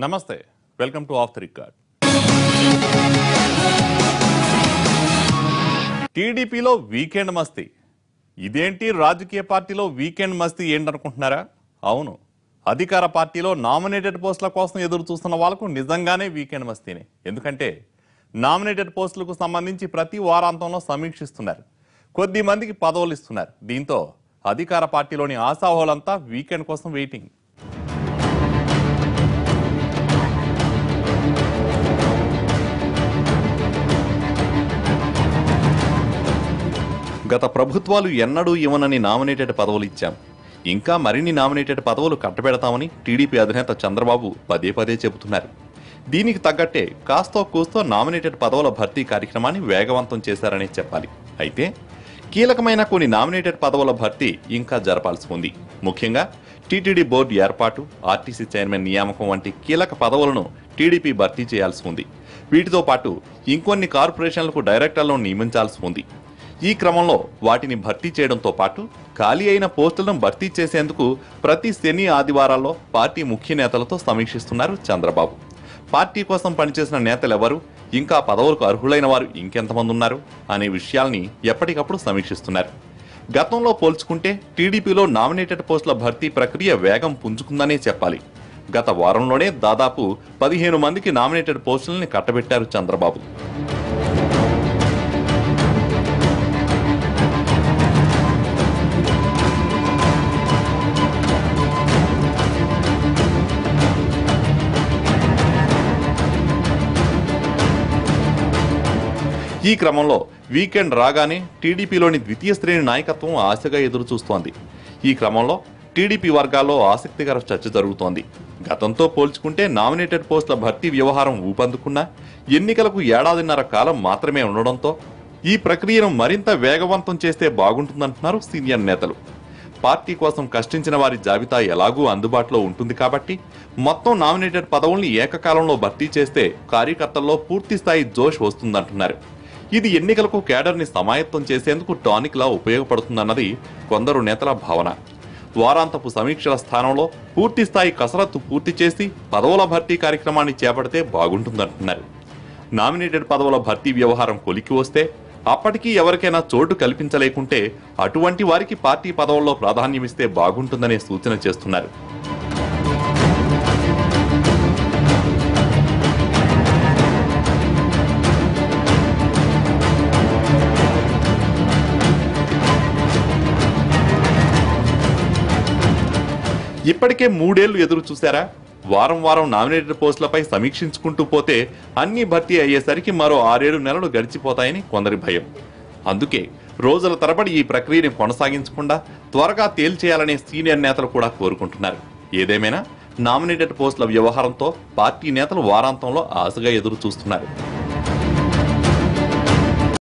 నమస్తే, welcome to of the record. టీడీపీలో weekend మస్తీ. ఇదేంటి రాజకీయ పార్టీలో వీకెండ్ మస్తీ ఏంటనుకుంటున్నారా? అవును, అధికార పార్టీలో నామినేటెడ్ పోస్టుల కోసం ఎదురు చూస్తున్న వాళ్ళకు నిజంగానే వీకెండ్ మస్తీనే. ఎందుకంటే నామినేటెడ్ పోస్టులకు సంబంధించి ప్రతి వారాంతంలో సమీక్షిస్తున్నారు, కొద్ది మందికి పదవులు ఇస్తున్నారు. దీంతో అధికార పార్టీలోని ఆశాహోలంతా వీకెండ్ కోసం వెయిటింగ్. గత ప్రభుత్వాలు ఎన్నడూ ఇవ్వనని నామినేటెడ్ పదవులు ఇచ్చాం, ఇంకా మరిన్ని నామినేటెడ్ పదవులు కట్టబెడతామని టీడీపీ అధినేత చంద్రబాబు పదే పదే చెబుతున్నారు. దీనికి తగ్గట్టే కాస్తో కూస్తో నామినేటెడ్ పదవుల భర్తీ కార్యక్రమాన్ని వేగవంతం చేశారనే చెప్పాలి. అయితే కీలకమైన కొన్ని నామినేటెడ్ పదవుల భర్తీ ఇంకా జరపాల్సి ఉంది. ముఖ్యంగా టీటీడీ బోర్డు ఏర్పాటు, ఆర్టీసీ చైర్మన్ నియామకం వంటి కీలక పదవులను టీడీపీ భర్తీ చేయాల్సి ఉంది. వీటితో పాటు ఇంకొన్ని కార్పొరేషన్లకు డైరెక్టర్లను నియమించాల్సి ఉంది. ఈ క్రమంలో వాటిని భర్తీ చేయడంతో పాటు ఖాళీ అయిన పోస్టులను భర్తీ చేసేందుకు ప్రతి శని ఆదివారాల్లో పార్టీ ముఖ్య నేతలతో సమీక్షిస్తున్నారు చంద్రబాబు. పార్టీ కోసం పనిచేసిన నేతలెవరు, ఇంకా పదవులకు అర్హులైన వారు ఇంకెంతమంది ఉన్నారు అనే విషయాల్ని ఎప్పటికప్పుడు సమీక్షిస్తున్నారు. గతంలో పోల్చుకుంటే టీడీపీలో నామినేటెడ్ పోస్టుల భర్తీ ప్రక్రియ వేగం పుంజుకుందనే చెప్పాలి. గత వారంలోనే దాదాపు 15 మందికి నామినేటెడ్ పోస్టులని కట్టబెట్టారు చంద్రబాబు. ఈ క్రమంలో వీకెండ్ రాగానే టీడీపీలోని ద్వితీయ శ్రేణి నాయకత్వం ఆశగా ఎదురు చూస్తోంది. ఈ క్రమంలో టీడీపీ వర్గాల్లో ఆసక్తికర చర్చ జరుగుతోంది. గతంతో పోల్చుకుంటే నామినేటెడ్ పోస్టుల భర్తీ వ్యవహారం ఊపందుకున్నా ఎన్నికలకు ఏడాదిన్నర కాలం మాత్రమే ఉండడంతో ఈ ప్రక్రియను మరింత వేగవంతం చేస్తే బాగుంటుందంటున్నారు సీనియర్ నేతలు. పార్టీ కోసం కష్టించిన వారి జాబితా ఎలాగూ అందుబాటులో ఉంటుంది కాబట్టి మొత్తం నామినేటెడ్ పదవుల్ని ఏకకాలంలో భర్తీ చేస్తే కార్యకర్తల్లో పూర్తి స్థాయి జోష్ వస్తుందంటున్నారు. ఇది ఎన్నికలకు కేడర్ని సమాయత్తం చేసేందుకు టానిక్లా ఉపయోగపడుతుందన్నది కొందరు నేతల భావన. వారాంతపు సమీక్షల స్థానంలో పూర్తి స్థాయి కసరత్తు పూర్తి చేసి పదవుల భర్తీ కార్యక్రమాన్ని చేపడితే బాగుంటుందంటున్నారు. నామినేటెడ్ పదవుల భర్తీ వ్యవహారం కొలికి వస్తే అప్పటికీ ఎవరికైనా చోటు కల్పించలేకుంటే అటువంటి వారికి పార్టీ పదవుల్లో ప్రాధాన్యమిస్తే బాగుంటుందనే సూచన చేస్తున్నారు. ఇప్పటికే 3 ఏళ్లు ఎదురు చూశారా? వారం వారం నామినేటెడ్ పోస్టులపై సమీక్షించుకుంటూ పోతే అన్ని భర్తీ అయ్యేసరికి మరో 6-7 నెలలు గడిచిపోతాయని కొందరి భయం. అందుకే రోజుల తరబడి ఈ ప్రక్రియని కొనసాగించకుండా త్వరగా తేల్చేయాలనే సీనియర్ నేతలు కూడా కోరుకుంటున్నారు. ఏదేమైనా నామినేటెడ్ పోస్టుల వ్యవహారంతో పార్టీ నేతలు వారాంతంలో ఆశగా ఎదురు చూస్తున్నారు.